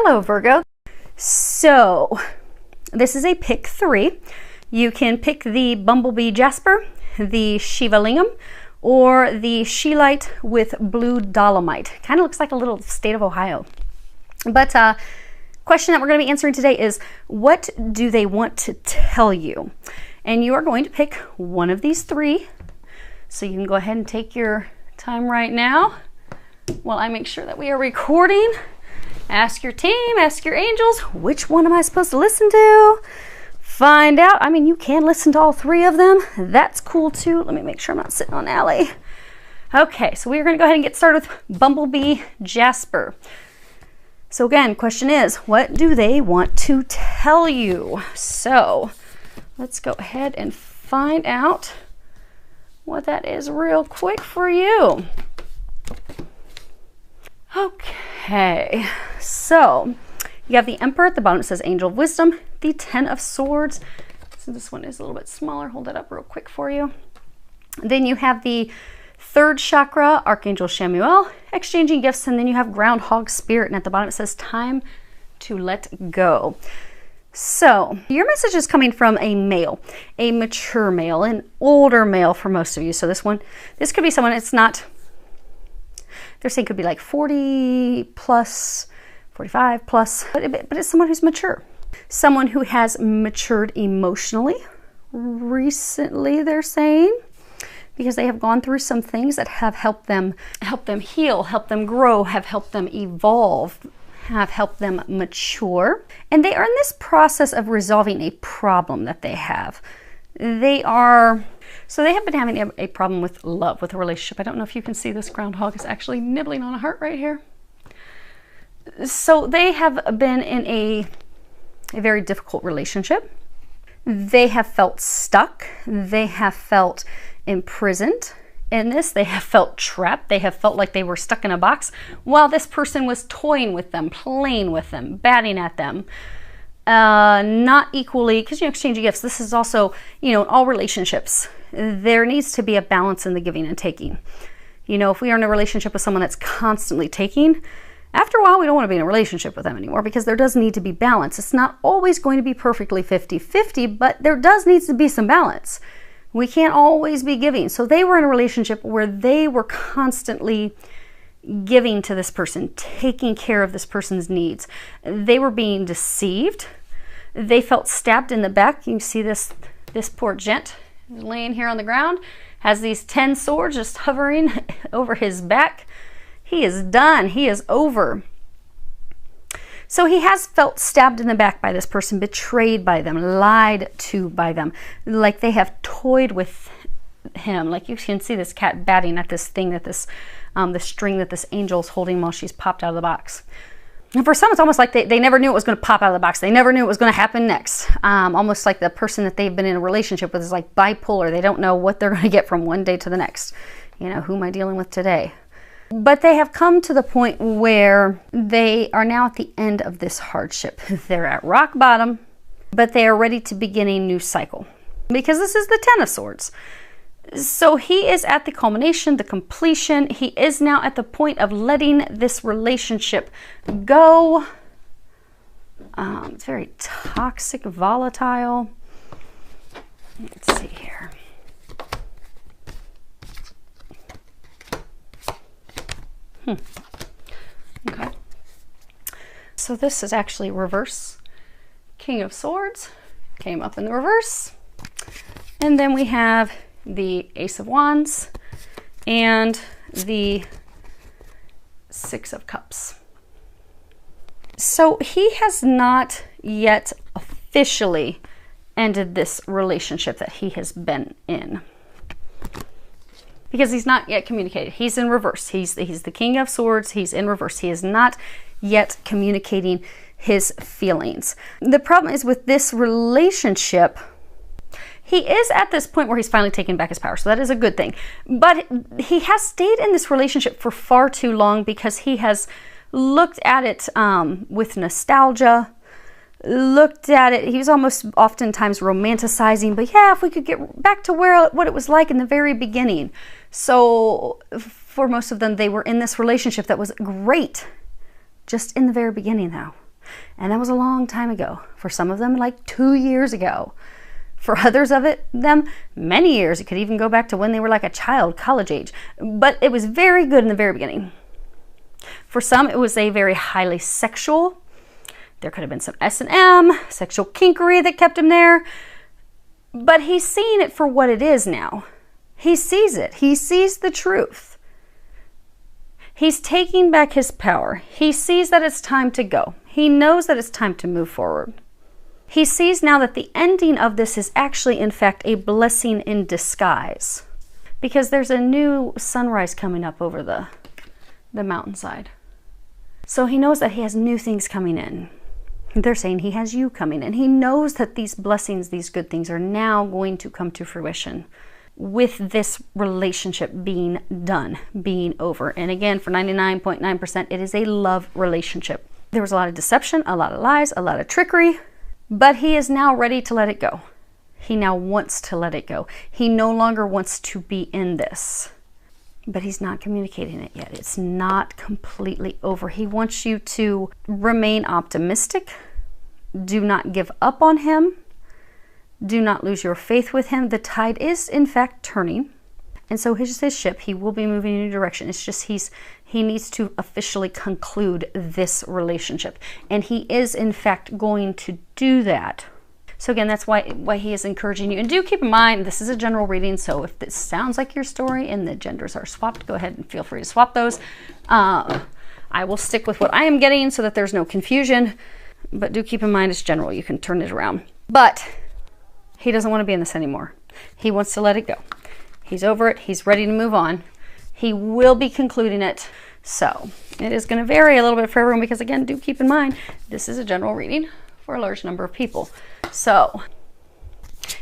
Hello, Virgo. So this is a pick 3. You can pick the Bumblebee Jasper, the Shivalingam, or the Sheelite with blue dolomite. Kind of looks like a little state of Ohio. But question that we're going to be answering today is, what do they want to tell you? And you are going to pick one of these 3. So you can go ahead and take your time right now while I make sure that we are recording. Ask your team, ask your angels, which one am I supposed to listen to? Find out. I mean, you can listen to all 3 of them. That's cool too. Let me make sure I'm not sitting on Allie. Okay, so we're going to go ahead and get started with Bumblebee Jasper. So again, question is, what do they want to tell you? So let's go ahead and find out what that is real quick for you. Okay, so you have the Emperor at the bottom. It says Angel of Wisdom, the 10 of Swords. So this one is a little bit smaller. Hold that up real quick for you. Then you have the 3rd chakra, Archangel Chamuel, exchanging gifts. And then you have Groundhog Spirit. And at the bottom it says time to let go. So your message is coming from a male, a mature male, an older male for most of you. So this could be someone, it's not, they're saying could be like 40 plus, 45 plus, but it's someone who's mature. Someone who has matured emotionally recently, they're saying, because they have gone through some things that have helped them heal, help them grow, have helped them evolve, have helped them mature. And they are in this process of resolving a problem that they have. So they have been having a problem with love, with a relationship. I don't know if you can see this groundhog is actually nibbling on a heart right here. So they have been in a very difficult relationship. They have felt stuck. They have felt imprisoned in this. They have felt trapped. They have felt like they were stuck in a box while this person was toying with them, playing with them, batting at them. Not equally, because you exchange gifts. This is also, in all relationships, there needs to be a balance in the giving and taking. If we are in a relationship with someone that's constantly taking, after a while we don't want to be in a relationship with them anymore, because there does need to be balance. It's not always going to be perfectly 50-50, but there does need to be some balance. We can't always be giving. So they were in a relationship where they were constantly giving to this person, taking care of this person's needs. They were being deceived. They felt stabbed in the back. You can see this poor gent laying here on the ground, has these 10 swords just hovering over his back. He is done. He is over. So he has felt stabbed in the back by this person, betrayed by them, lied to by them, like they have toyed with him. Like you can see this cat batting at this thing that the string that this angel's holding while she's popped out of the box. And for some, it's almost like they never knew it was going to pop out of the box. They never knew it was going to happen next. Almost like the person that they've been in a relationship with is like bipolar. They don't know what they're going to get from one day to the next. Who am I dealing with today? But they have come to the point where they are now at the end of this hardship. They're at rock bottom, but they are ready to begin a new cycle. Because this is the 10 of Swords. So he is at the culmination, the completion. He is now at the point of letting this relationship go. It's very toxic, volatile. Let's see here. Okay. So this is actually reverse. King of Swords came up in the reverse. And then we have the Ace of Wands and the 6 of Cups. So he has not yet officially ended this relationship that he has been in, because he's not yet communicated. He's in reverse. He's the King of Swords. He's in reverse. He is not yet communicating his feelings. The problem is with this relationship, he is at this point where he's finally taken back his power. So that is a good thing. But he has stayed in this relationship for far too long, because he has looked at it with nostalgia, looked at it. He was almost oftentimes romanticizing, but yeah, if we could get back to what it was like in the very beginning. So for most of them, they were in this relationship that was great just in the very beginning though. And that was a long time ago. For some of them, like 2 years ago. For others of them, many years. It could even go back to when they were like a child, college age. But it was very good in the very beginning. For some, it was a very highly sexual. There could have been some S&M, sexual kinkery that kept him there. But he's seeing it for what it is now. He sees it. He sees the truth. He's taking back his power. He sees that it's time to go. He knows that it's time to move forward. He sees now that the ending of this is actually, in fact, a blessing in disguise. Because there's a new sunrise coming up over the mountainside. So he knows that he has new things coming in. They're saying he has you coming in. He knows that these blessings, these good things are now going to come to fruition with this relationship being done, being over. And again, for 99.9%, it is a love relationship. There was a lot of deception, a lot of lies, a lot of trickery, but he is now ready to let it go. He now wants to let it go. He no longer wants to be in this, but he's not communicating it yet. It's not completely over. He wants you to remain optimistic. Do not give up on him. Do not lose your faith with him. The tide is, in fact, turning. And so his ship, he will be moving in a new direction. It's just he needs to officially conclude this relationship. And he is, in fact, going to do that. So again, that's why he is encouraging you. And do keep in mind, this is a general reading. So if this sounds like your story and the genders are swapped, go ahead and feel free to swap those. I will stick with what I am getting so that there's no confusion. But do keep in mind, it's general. You can turn it around. But he doesn't want to be in this anymore. He wants to let it go. He's over it. He's ready to move on. He will be concluding it. So it is going to vary a little bit for everyone because, again, do keep in mind, this is a general reading for a large number of people. So,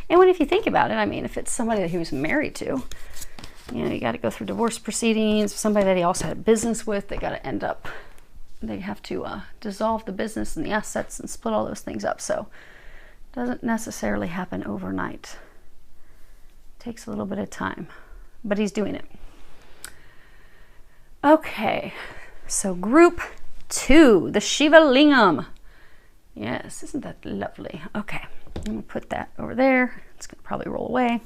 and if you think about it, I mean, if it's somebody that he was married to, you know, you got to go through divorce proceedings, somebody that he also had business with, they have to dissolve the business and the assets and split all those things up. So it doesn't necessarily happen overnight. It takes a little bit of time, but he's doing it. Okay, so group 2, the Shivalingam. Yes, isn't that lovely? Okay, I'm going to put that over there. It's going to probably roll away.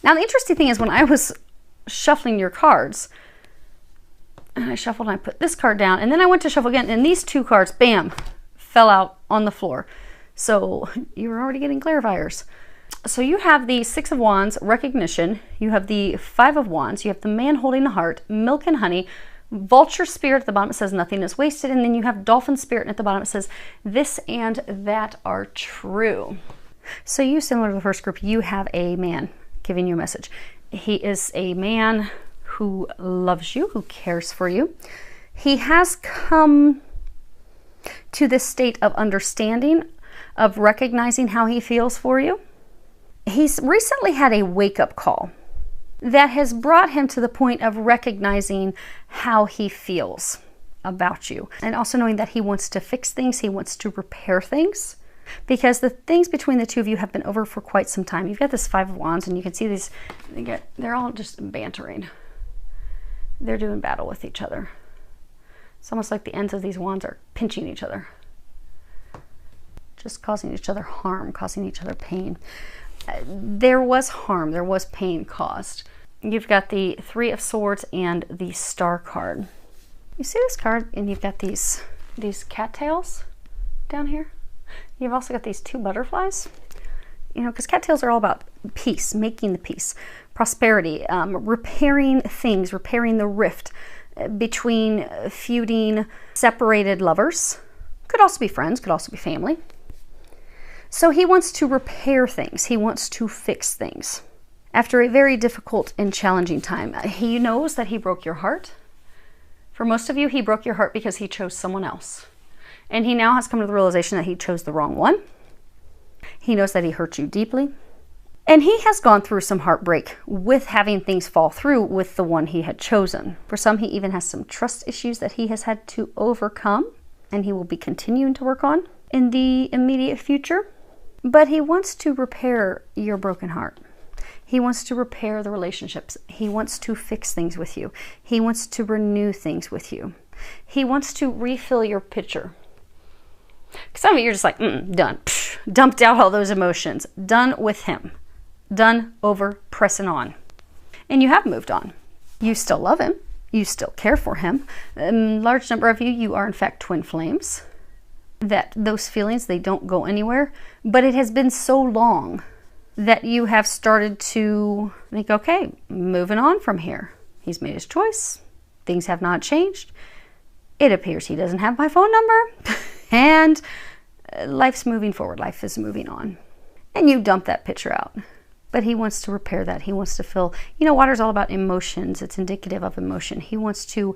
Now, the interesting thing is when I was shuffling your cards, and I shuffled and I put this card down, and then I went to shuffle again, and these 2 cards, bam, fell out on the floor. So you were already getting clarifiers. So you have the 6 of Wands, recognition. You have the 5 of Wands. You have the man holding the heart, milk and honey. Vulture spirit at the bottom, it says nothing is wasted. And then you have dolphin spirit, and at the bottom it says this and that are true. So you, similar to the first group, you have a man giving you a message. He is a man who loves you, who cares for you. He has come to this state of understanding, of recognizing how he feels for you. He's recently had a wake-up call that has brought him to the point of recognizing how he feels about you. And also knowing that he wants to fix things, he wants to repair things. Because the things between the two of you have been over for quite some time. You've got this 5 of Wands, and you can see these, they're all just bantering. They're doing battle with each other. It's almost like the ends of these wands are pinching each other. Just causing each other harm, causing each other pain. There was harm, there was pain caused. You've got the 3 of Swords and the Star card. You see this card, and you've got these cattails down here. You've also got these 2 butterflies. You know, because cattails are all about peace, making the peace, prosperity, repairing things, repairing the rift between feuding, separated lovers. Could also be friends, could also be family. So he wants to repair things. He wants to fix things. After a very difficult and challenging time, he knows that he broke your heart. For most of you, he broke your heart because he chose someone else. And he now has come to the realization that he chose the wrong one. He knows that he hurt you deeply. And he has gone through some heartbreak with having things fall through with the one he had chosen. For some, he even has some trust issues that he has had to overcome, and he will be continuing to work on in the immediate future. But he wants to repair your broken heart. He wants to repair the relationships. He wants to fix things with you. He wants to renew things with you. He wants to refill your pitcher. Some of you are just like, done. Psh, dumped out all those emotions. Done with him. Done, over, pressing on. And you have moved on. You still love him. You still care for him. A large number of you, you are in fact twin flames. That those feelings, they don't go anywhere. But it has been so long that you have started to think, okay, moving on from here. He's made his choice. Things have not changed. It appears he doesn't have my phone number. And life's moving forward. Life is moving on. And you dump that picture out. But he wants to repair that. He wants to feel, water's all about emotions. It's indicative of emotion. He wants to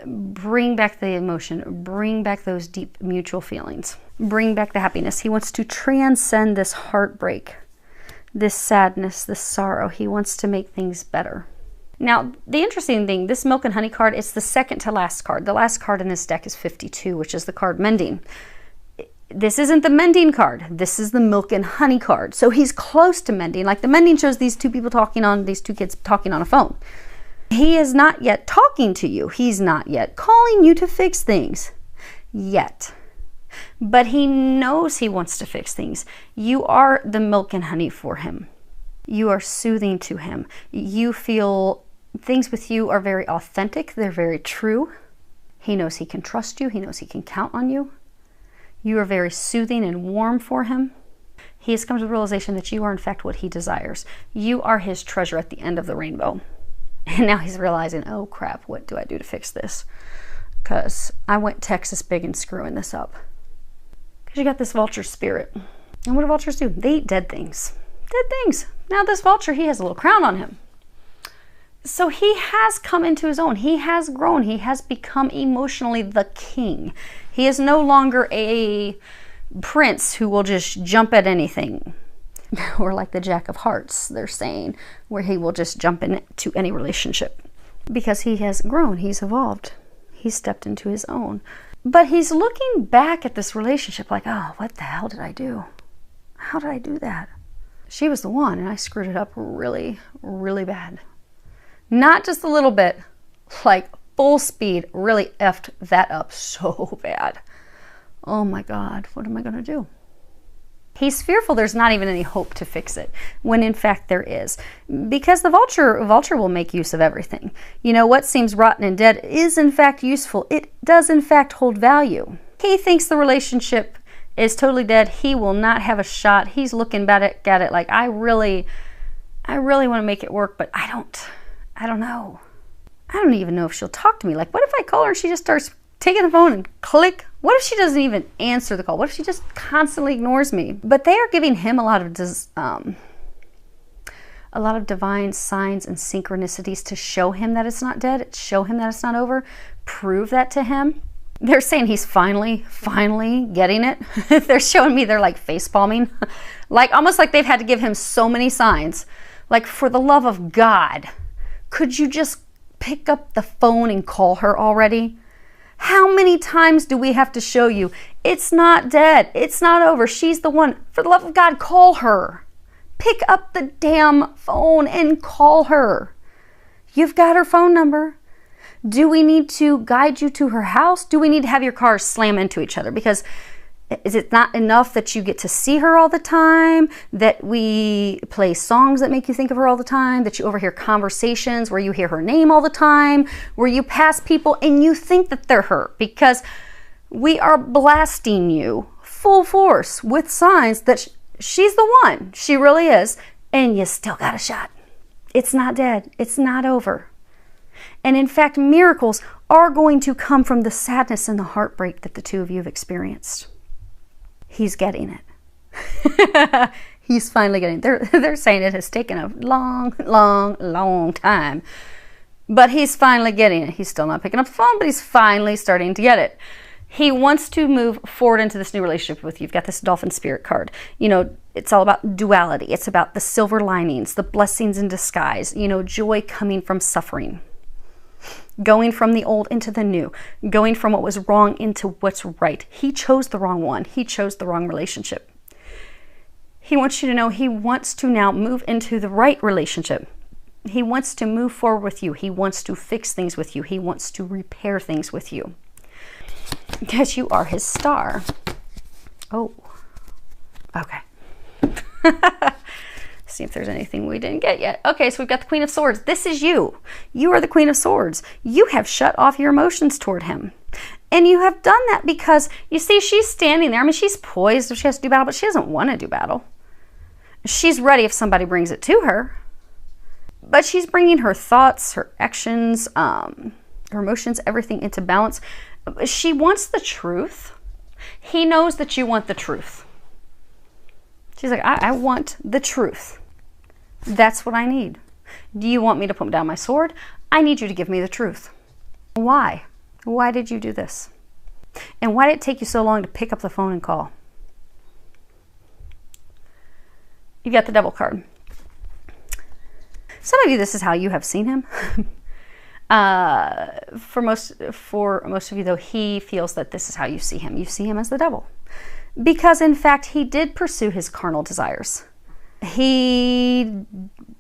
bring back the emotion, bring back those deep mutual feelings, bring back the happiness. He wants to transcend this heartbreak, this sadness, this sorrow. He wants to make things better. Now, the interesting thing, this Milk and Honey card, it's the second to last card. The last card in this deck is 52, which is the card Mending. This isn't the Mending card. This is the Milk and Honey card. So he's close to mending. Like the Mending shows these two kids talking on a phone. He is not yet talking to you. He's not yet calling you to fix things. Yet. But he knows he wants to fix things. You are the milk and honey for him. You are soothing to him. You feel things with you are very authentic. They're very true. He knows he can trust you. He knows he can count on you. You are very soothing and warm for him. He has come to the realization that you are in fact what he desires. You are his treasure at the end of the rainbow. And now he's realizing, oh crap, what do I do to fix this? Because I went Texas big and screwing this up. Because you got this vulture spirit. And what do vultures do? They eat dead things. Dead things. Now this vulture, he has a little crown on him. So he has come into his own. He has grown. He has become emotionally the king. He is no longer a prince who will just jump at anything. Or like the Jack of Hearts, they're saying, where he will just jump into any relationship. Because he has grown. He's evolved. He's stepped into his own. But he's looking back at this relationship like, oh, what the hell did I do? How did I do that? She was the one, and I screwed it up really, really bad. Not just a little bit, like full speed, really effed that up so bad. Oh my God, what am I going to do? He's fearful there's not even any hope to fix it, when in fact there is. Because the vulture will make use of everything. What seems rotten and dead is in fact useful. It does in fact hold value. He thinks the relationship is totally dead. He will not have a shot. He's looking at it like, I really want to make it work, but I don't know. I don't even know if she'll talk to me. Like, what if I call her and she just starts taking the phone and click? What if she doesn't even answer the call? What if she just constantly ignores me? But they are giving him a lot of divine signs and synchronicities to show him that it's not dead, show him that it's not over, prove that to him. They're saying he's finally getting it. They're showing me they're like face palming. Like almost like they've had to give him so many signs. Like, for the love of God, could you just pick up the phone and call her already? How many times do we have to show you it's not dead, it's not over, she's the one? For the love of God, call her. Pick up the damn phone and call her. You've got her phone number. Do we need to guide you to her house? Do we need to have your cars slam into each other? Because is it not enough that you get to see her all the time, that we play songs that make you think of her all the time, that you overhear conversations where you hear her name all the time, where you pass people and you think that they're her? Because we are blasting you full force with signs that she's the one. She really is. And you still got a shot. It's not dead. It's not over. And in fact, miracles are going to come from the sadness and the heartbreak that the two of you have experienced. He's getting it. He's finally getting it. They're saying it has taken a long time. But he's finally getting it. He's still not picking up the phone, but he's finally starting to get it. He wants to move forward into this new relationship with you. You've got this Dolphin Spirit card. It's all about duality. It's about the silver linings, the blessings in disguise, joy coming from suffering. Going from the old into the new, going from what was wrong into what's right. He chose the wrong one. He chose the wrong relationship. He wants you to know he wants to now move into the right relationship. He wants to move forward with you. He wants to fix things with you. He wants to repair things with you. Because you are his star. Oh, okay. See if there's anything we didn't get yet. Okay, so we've got the Queen of Swords. This is you. You are the Queen of Swords. You have shut off your emotions toward him. And you have done that because, you see, she's standing there. I mean, she's poised if she has to do battle, but she doesn't want to do battle. She's ready if somebody brings it to her. But she's bringing her thoughts, her actions, her emotions, everything into balance. She wants the truth. He knows that you want the truth. She's like, I want the truth. That's what I need. Do you want me to put down my sword? I need you to give me the truth. Why? Why did you do this? And why did it take you so long to pick up the phone and call? You got the Devil card. Some of you, this is how you have seen him. For most of you, though, he feels that this is how you see him. You see him as the devil. Because, in fact, he did pursue his carnal desires. He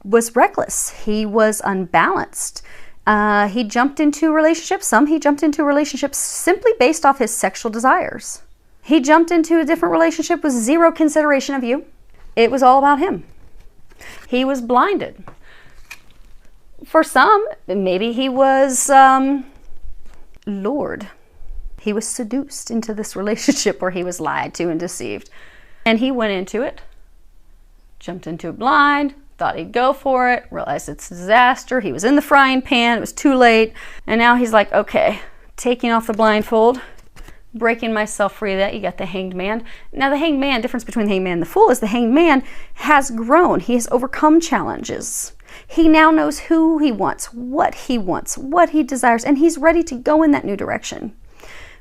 was reckless. He was unbalanced. He jumped into relationships. He jumped into relationships simply based off his sexual desires. He jumped into a different relationship with zero consideration of you. It was all about him. He was blinded. For some, maybe he was lured. He was seduced into this relationship where he was lied to and deceived. And he went into it, jumped into it blind, thought he'd go for it, realized it's a disaster. He was in the frying pan, it was too late. And now he's like, okay, taking off the blindfold, breaking myself free of that. You got the Hanged Man. Now the Hanged Man, difference between the Hanged Man and the Fool is the Hanged Man has grown. He has overcome challenges. He now knows who he wants, what he desires, and he's ready to go in that new direction.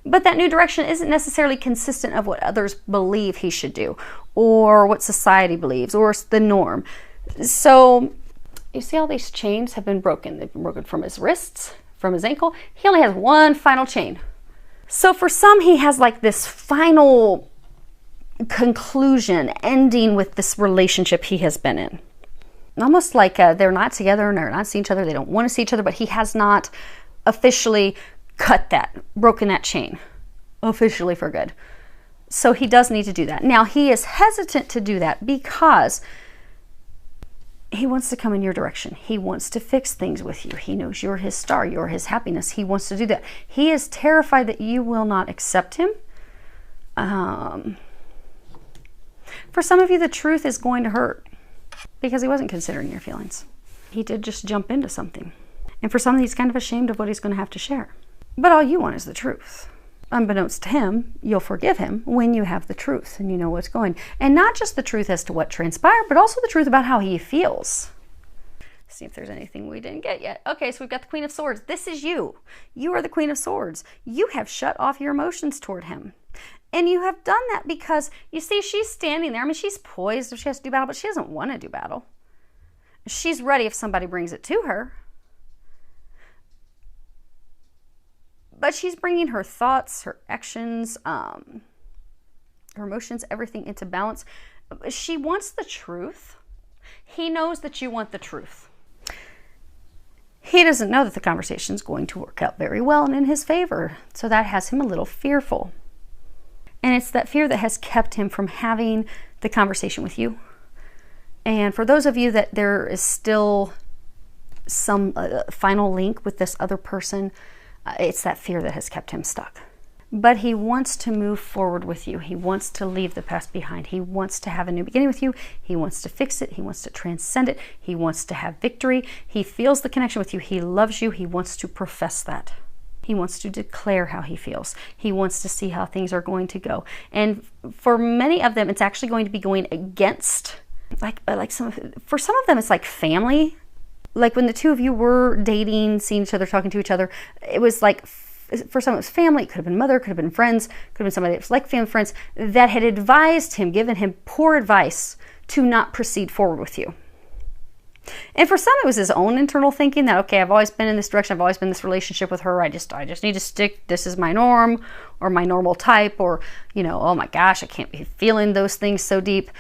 But that new direction isn't necessarily consistent of what others believe he should do, or what society believes, or the norm. So you see all these chains have been broken. They've been broken from his wrists, from his ankle. He only has one final chain. So for some, he has like this final conclusion, ending with this relationship he has been in. Almost like they're not together and they're not seeing each other. They don't want to see each other, but he has not officially broken that chain officially for good. So he does need to do that. Now he is hesitant to do that because he wants to come in your direction. He wants to fix things with you. He knows you're his star, you're his happiness. He wants to do that. He is terrified that you will not accept him. For some of you, the truth is going to hurt because he wasn't considering your feelings. He did just jump into something. And for some, he's kind of ashamed of what he's going to have to share. But all you want is the truth. Unbeknownst to him, you'll forgive him when you have the truth and you know what's going. And not just the truth as to what transpired, but also the truth about how he feels. See if there's anything we didn't get yet. Okay, so we've got the Queen of Swords. This is you. You are the Queen of Swords. You have shut off your emotions toward him. And you have done that because, you see, she's standing there. I mean, she's poised if she has to do battle, but she doesn't want to do battle. She's ready if somebody brings it to her. But she's bringing her thoughts, her actions, her emotions, everything into balance. She wants the truth. He knows that you want the truth. He doesn't know that the conversation is going to work out very well and in his favor. So that has him a little fearful. And it's that fear that has kept him from having the conversation with you. And for those of you that there is still some final link with this other person, it's that fear that has kept him stuck. But he wants to move forward with you. He wants to leave the past behind. He wants to have a new beginning with you. He wants to fix it. He wants to transcend it. He wants to have victory. He feels the connection with you. He loves you. He wants to profess that. He wants to declare how he feels. He wants to see how things are going to go. And for many of them, it's actually going to be going against, for some of them, it's like family. Like when the two of you were dating, seeing each other, talking to each other, it was like, for some it was family, it could have been mother, could have been friends, could have been somebody that was like family friends that had advised him, given him poor advice to not proceed forward with you. And for some, it was his own internal thinking that, okay, I've always been in this direction, I've always been in this relationship with her, I just need to stick, this is my norm, or my normal type, or, oh my gosh, I can't be feeling those things so deep.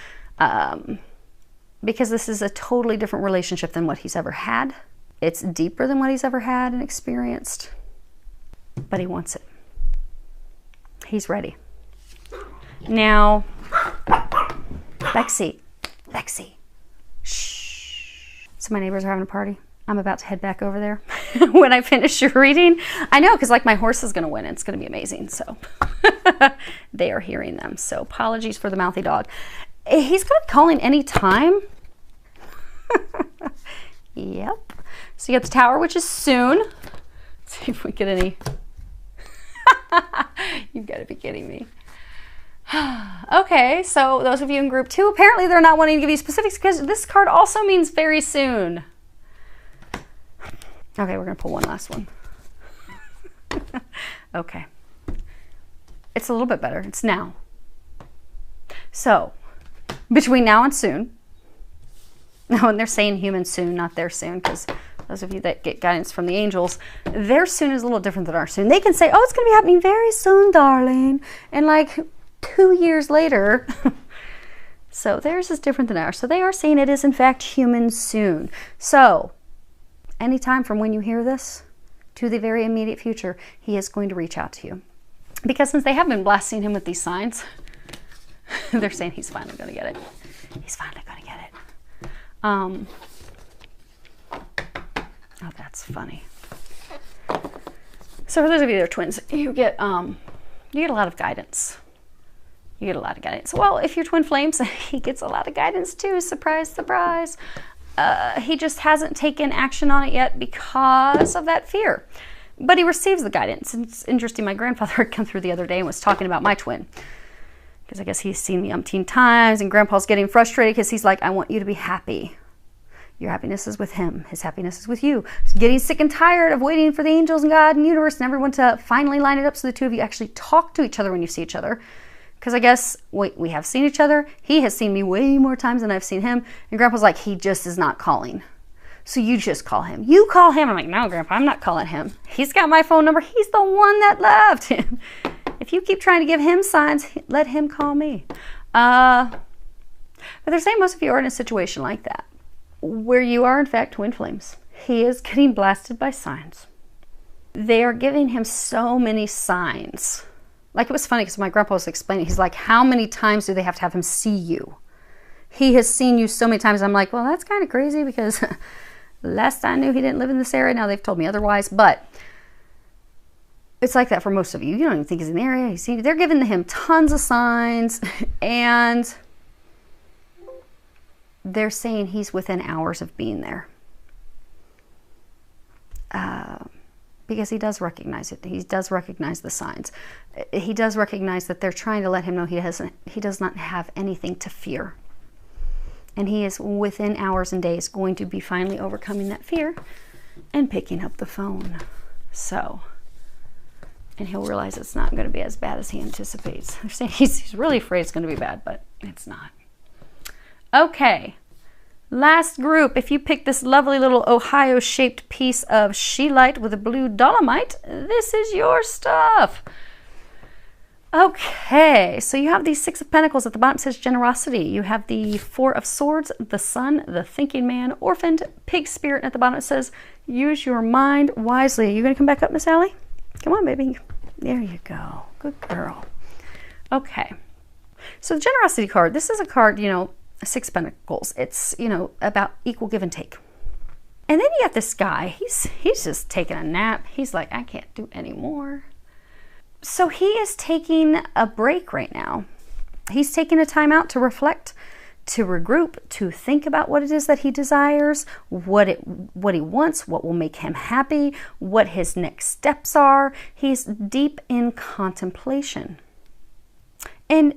Because this is a totally different relationship than what he's ever had. It's deeper than what he's ever had and experienced. But he wants it. He's ready. Now, Lexi, shh. So my neighbors are having a party. I'm about to head back over there when I finish your reading. I know, because like my horse is going to win. It's going to be amazing. So they are hearing them. So apologies for the mouthy dog. He's going to be calling any time. Yep. So you got the Tower, which is soon. Let's see if we get any. You've got to be kidding me. Okay, so those of you in group 2, apparently they're not wanting to give you specifics because this card also means very soon. Okay, we're going to pull one last one. Okay. It's a little bit better. It's now. So, between now and soon. Now, and they're saying human soon, not their soon, because those of you that get guidance from the angels, their soon is a little different than our soon. They can say, oh, it's going to be happening very soon, darling. And like 2 years later. So theirs is different than ours. So they are saying it is, in fact, human soon. So, anytime from when you hear this to the very immediate future, he is going to reach out to you. Because since they have been blasting him with these signs, they're saying he's finally going to get it. He's finally going to get it. Oh, that's funny. So for those of you that are twins, you get a lot of guidance. You get a lot of guidance. Well, if you're twin flames, he gets a lot of guidance too. Surprise, surprise. He just hasn't taken action on it yet because of that fear. But he receives the guidance. And it's interesting, my grandfather had come through the other day and was talking about my twin. Because I guess he's seen me umpteen times, and Grandpa's getting frustrated because he's like, I want you to be happy. Your happiness is with him. His happiness is with you. He's getting sick and tired of waiting for the angels and God and universe and everyone to finally line it up so the two of you actually talk to each other when you see each other. Because I guess we have seen each other. He has seen me way more times than I've seen him. And Grandpa's like, he just is not calling. So you just call him. You call him. I'm like, no, Grandpa, I'm not calling him. He's got my phone number. He's the one that loved him. If you keep trying to give him signs, let him call me. But they're saying most of you are in a situation like that, where you are, in fact, twin flames. He is getting blasted by signs. They are giving him so many signs. Like, it was funny because my grandpa was explaining, he's like, how many times do they have to have him see you? He has seen you so many times. I'm like, well, that's kind of crazy because last I knew he didn't live in this area. Now they've told me otherwise, but it's like that for most of you. You don't even think he's in the area. He's seen you. They're giving him tons of signs, and they're saying he's within hours of being there. Because he does recognize it. He does recognize the signs. He does recognize that they're trying to let him know he does not have anything to fear. And he is within hours and days going to be finally overcoming that fear and picking up the phone. So, and he'll realize it's not going to be as bad as he anticipates. They're saying he's really afraid it's going to be bad, but it's not. Okay. Last group, if you pick this lovely little Ohio-shaped piece of Sheelite with a blue dolomite, this is your stuff. Okay, so you have these 6 of Pentacles. At the bottom says generosity. You have the 4 of Swords, the Sun, the thinking man, orphaned, pig spirit. At the bottom it says use your mind wisely. Are you going to come back up, Miss Allie? Come on, baby. There you go. Good girl. Okay, so the generosity card. This is a card, 6 of Pentacles. It's, about equal give and take. And then you got this guy. He's just taking a nap. He's like, I can't do any more. So he is taking a break right now. He's taking a time out to reflect, to regroup, to think about what it is that he desires, what he wants, what will make him happy, what his next steps are. He's deep in contemplation. And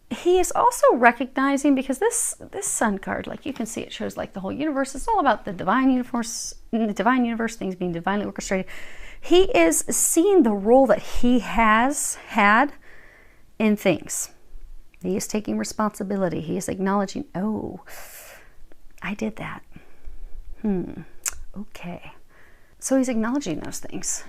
he is also recognizing, because this sun card, like you can see, it shows like the whole universe. It's all about the divine universe, things being divinely orchestrated. He is seeing the role that he has had in things. He is taking responsibility. He is acknowledging, oh, I did that. Okay. So he's acknowledging those things.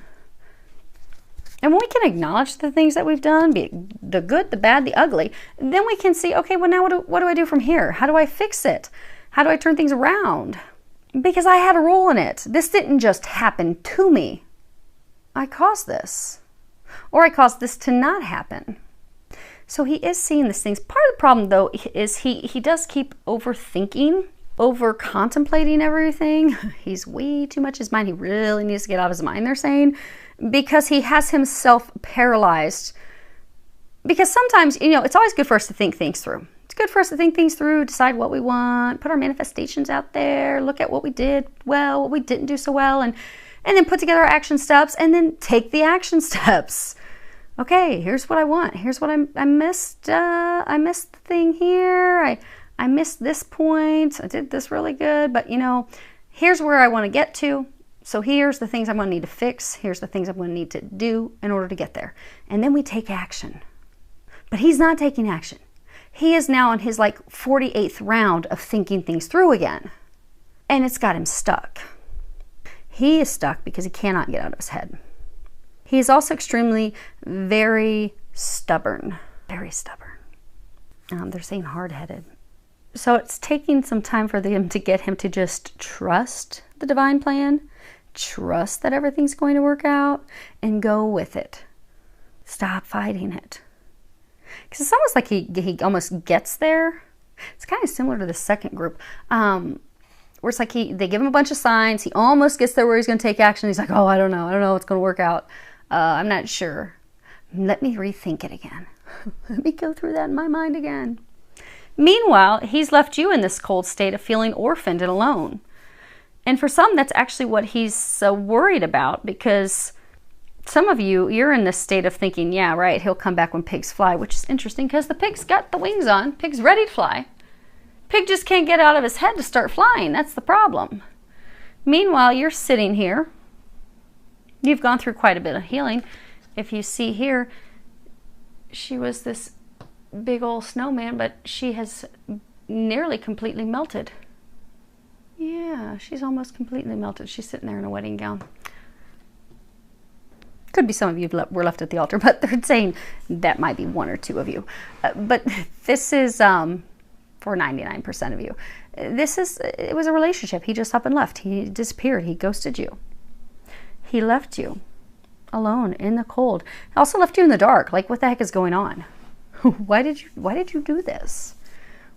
And when we can acknowledge the things that we've done, be it the good, the bad, the ugly, then we can see, okay, well now what do I do from here? How do I fix it? How do I turn things around? Because I had a role in it. This didn't just happen to me. I caused this. Or I caused this to not happen. So he is seeing these things. Part of the problem, though, is he does keep overthinking, over contemplating everything. He's way too much in his mind. He really needs to get out of his mind, they're saying, because he has himself paralyzed. Because sometimes, it's always good for us to think things through. It's good for us to think things through, decide what we want, put our manifestations out there, look at what we did well, what we didn't do so well, and then put together our action steps, and then take the action steps. Okay, here's what I want. Here's what I missed. I missed the thing here. I missed this point. I did this really good, but here's where I want to get to. So here's the things I'm going to need to fix. Here's the things I'm going to need to do in order to get there. And then we take action. But he's not taking action. He is now in his 48th round of thinking things through again. And it's got him stuck. He is stuck because he cannot get out of his head. He is also extremely, very stubborn. Very stubborn. They're saying hard-headed. So it's taking some time for them to get him to just trust the divine plan, trust that everything's going to work out, and go with it. Stop fighting it. Because it's almost like he almost gets there. It's kind of similar to the second group, where it's like they give him a bunch of signs. He almost gets there where he's going to take action. He's like, oh, I don't know what's going to work out. I'm not sure. Let me rethink it again. Let me go through that in my mind again. Meanwhile, he's left you in this cold state of feeling orphaned and alone. And for some, that's actually what he's so worried about, because some of you, you're in this state of thinking, yeah, right, he'll come back when pigs fly, which is interesting because the pig's got the wings on. Pig's ready to fly. Pig just can't get out of his head to start flying. That's the problem. Meanwhile, you're sitting here. You've gone through quite a bit of healing. If you see here, she was this big old snowman, but she has nearly completely melted. Yeah, she's almost completely melted. She's sitting there in a wedding gown. Could be some of you were left at the altar, but they're saying that might be one or two of you. But this is for 99% of you. It was a relationship. He just up and left. He disappeared. He ghosted you. He left you alone in the cold. He also left you in the dark. Like, what the heck is going on? Why did you do this?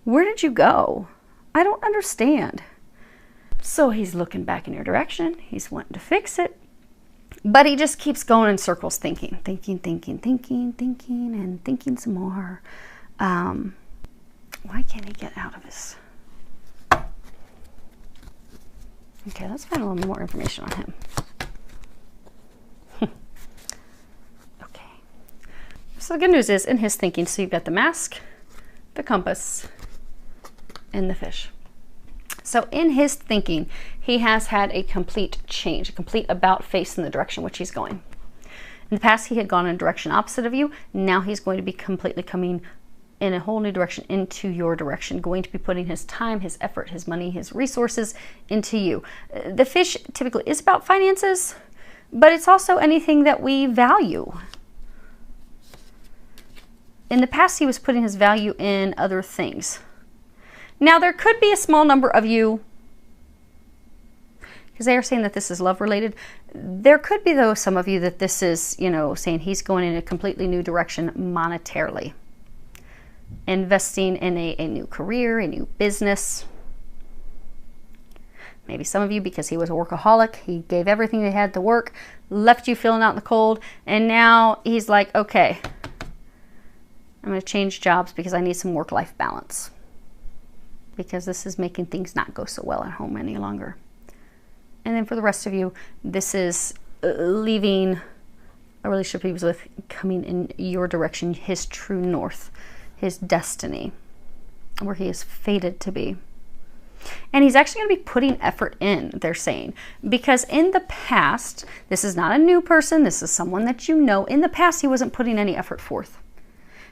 Where did you go? I don't understand. So he's looking back in your direction. He's wanting to fix it. But he just keeps going in circles, thinking, and thinking some more. Why can't he get out of his... Okay, let's find a little more information on him. Okay. So the good news is, in his thinking, so you've got the mask, the compass, and the fish. So in his thinking, he has had a complete change, a complete about face in the direction which he's going. In the past, he had gone in a direction opposite of you. Now he's going to be completely coming in a whole new direction, into your direction, going to be putting his time, his effort, his money, his resources into you. The fish typically is about finances, but it's also anything that we value. In the past, he was putting his value in other things. Now, there could be a small number of you, because they are saying that this is love related. There could be, though, some of you that this is, saying he's going in a completely new direction monetarily. Investing in a new career, a new business. Maybe some of you, because he was a workaholic, he gave everything he had to work, left you feeling out in the cold, and now he's like, okay, I'm going to change jobs because I need some work-life balance. Because this is making things not go so well at home any longer. And then for the rest of you, this is leaving a relationship he was with, coming in your direction, his true north, his destiny, where he is fated to be. And he's actually going to be putting effort in, they're saying, because in the past, this is not a new person, this is someone that you know. In the past, he wasn't putting any effort forth.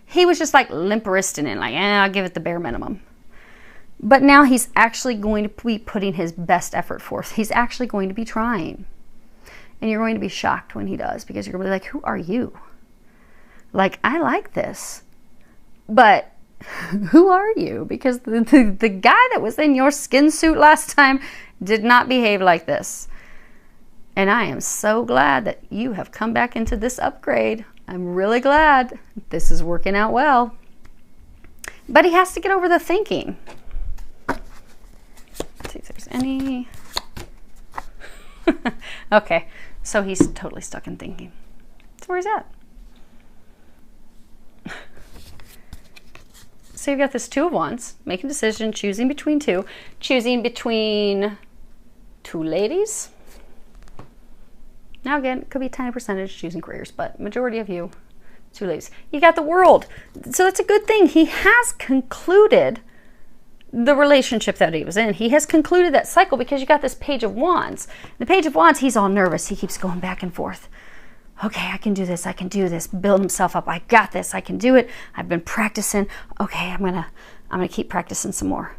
He was just like limp-wristing in, like, I'll give it the bare minimum. But now he's actually going to be putting his best effort forth. He's actually going to be trying. And you're going to be shocked when he does, because you're going to be like, who are you? Like, I like this. But who are you? Because the guy that was in your skin suit last time did not behave like this. And I am so glad that you have come back into this upgrade I'm really glad this is working out well. But he has to get over the thinking. Let's see if there's any. Okay, so he's totally stuck in thinking. That's where he's at. So you've got this Two of Wands, making a decision, choosing between two ladies. Now again, it could be a tiny percentage choosing careers, but majority of you, two ladies. You got the World. So that's a good thing. He has concluded the relationship that he was in. He has concluded that cycle because you got this Page of Wands. The Page of Wands, he's all nervous. He keeps going back and forth. Okay, I can do this. I can do this. Build himself up. I got this. I can do it. I've been practicing. Okay, I'm gonna keep practicing some more.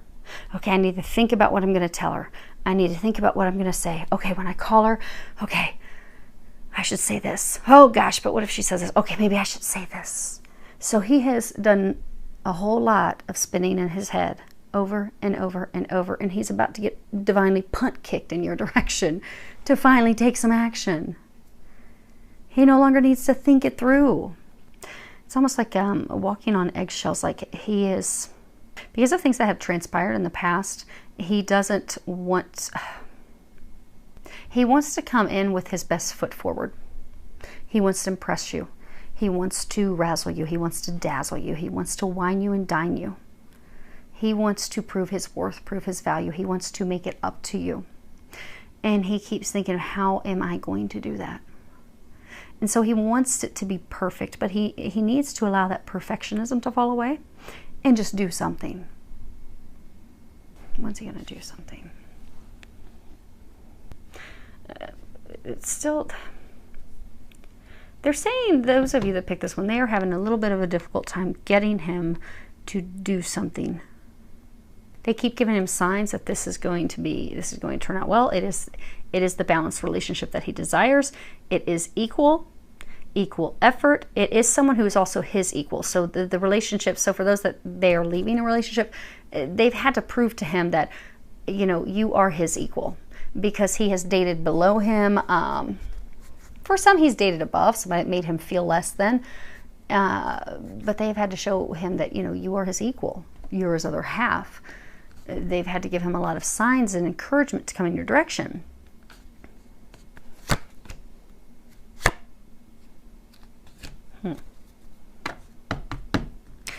Okay, I need to think about what I'm gonna tell her. I need to think about what I'm gonna say. Okay, when I call her, okay, I should say this. Oh gosh, but what if she says this? Okay, maybe I should say this. So he has done a whole lot of spinning in his head over and over and over, and he's about to get divinely punt kicked in your direction to finally take some action. He no longer needs to think it through. It's almost like walking on eggshells. Like he is, because of things that have transpired in the past, he doesn't want, he wants to come in with his best foot forward. He wants to impress you. He wants to razzle you. He wants to dazzle you. He wants to wine you and dine you. He wants to prove his worth, prove his value. He wants to make it up to you. And he keeps thinking, how am I going to do that? And so he wants it to be perfect, but he needs to allow that perfectionism to fall away and just do something. When's he going to do something? It's still, they're saying, those of you that picked this one, they are having a little bit of a difficult time getting him to do something. They keep giving him signs that this is going to turn out well. It is the balanced relationship that he desires. It is equal effort. It is someone who is also his equal. So the relationship, so for those that they are leaving a relationship, they've had to prove to him that, you know, you are his equal, because he has dated below him. For some, he's dated above, so it made him feel less than. But they've had to show him that, you know, you are his equal. You're his other half. They've had to give him a lot of signs and encouragement to come in your direction.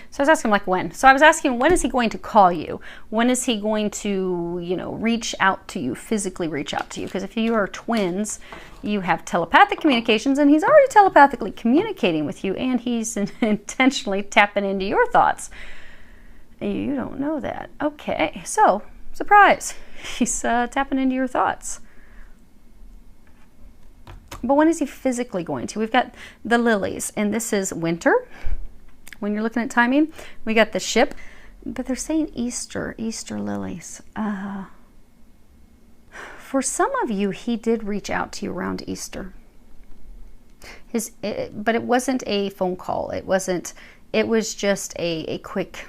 So I was asking, like, when? So I was asking, when is he going to call you? When is he going to, you know, reach out to you, physically reach out to you? Because if you are twins, you have telepathic communications, and he's already telepathically communicating with you, and he's intentionally tapping into your thoughts. You don't know that. Okay, so, surprise. He's tapping into your thoughts. But when is he physically going to? We've got the lilies, and this is winter. When you're looking at timing, we got the ship, but they're saying Easter lilies. For some of you, he did reach out to you around Easter. But it wasn't a phone call. It was just a quick.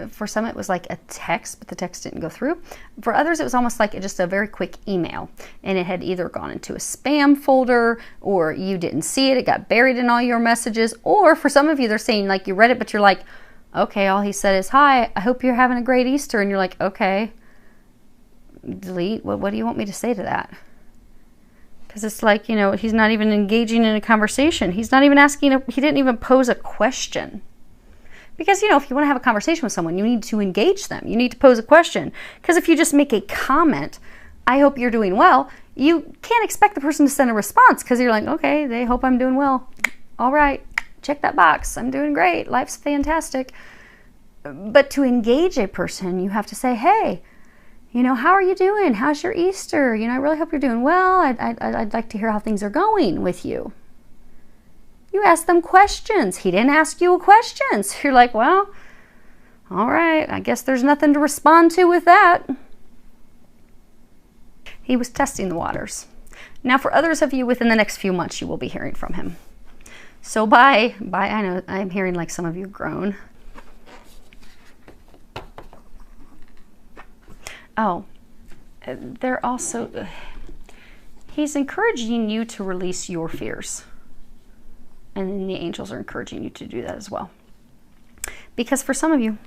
For some, it was like a text, but the text didn't go through. For others, it was almost like just a very quick email, and it had either gone into a spam folder, or you didn't see it. It got buried in all your messages. Or for some of you, they're saying, like, you read it, but you're like, okay, all he said is, hi, I hope you're having a great Easter. And you're like, okay, delete. What do you want me to say to that? Because it's like, you know, he's not even engaging in a conversation. He's not even asking, he didn't even pose a question. Because, you know, if you want to have a conversation with someone, you need to engage them. You need to pose a question. Because if you just make a comment, I hope you're doing well, you can't expect the person to send a response, because you're like, okay, they hope I'm doing well. All right, check that box. I'm doing great. Life's fantastic. But to engage a person, you have to say, hey, you know, how are you doing? How's your Easter? You know, I really hope you're doing well. I'd like to hear how things are going with you. You ask them questions. He didn't ask you questions. You're like, well, all right, I guess there's nothing to respond to with that. He was testing the waters. Now, for others of you, within the next few months, you will be hearing from him. So I know I'm hearing like some of you groan. Oh, they're also, he's encouraging you to release your fears. And then the angels are encouraging you to do that as well. Because for some of you,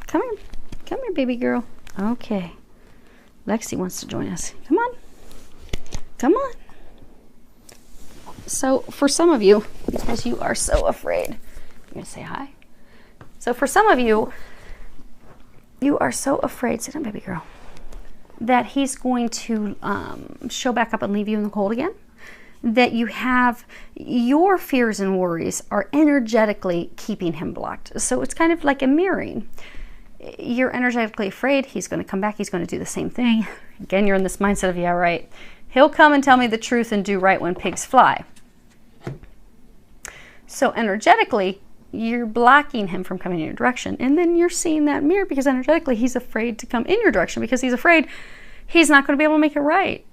come here, baby girl. Okay. Lexi wants to join us. Come on. Come on. So for some of you, because you are so afraid, you're going to say hi. So for some of you, you are so afraid, sit down, baby girl, that he's going to show back up and leave you in the cold again. That you have your fears and worries are energetically keeping him blocked. So it's kind of like a mirroring. You're energetically afraid he's going to come back, he's going to do the same thing. Again, you're in this mindset of, yeah, right. He'll come and tell me the truth and do right when pigs fly. So energetically, you're blocking him from coming in your direction. And then you're seeing that mirror because energetically he's afraid to come in your direction because he's afraid he's not going to be able to make it right.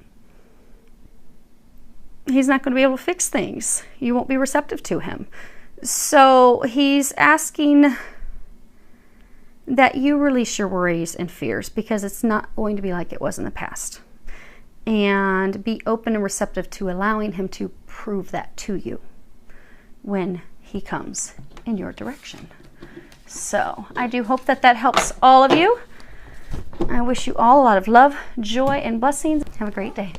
He's not going to be able to fix things. You won't be receptive to him. So he's asking that you release your worries and fears because it's not going to be like it was in the past. And be open and receptive to allowing him to prove that to you when he comes in your direction. So I do hope that that helps all of you. I wish you all a lot of love, joy, and blessings. Have a great day.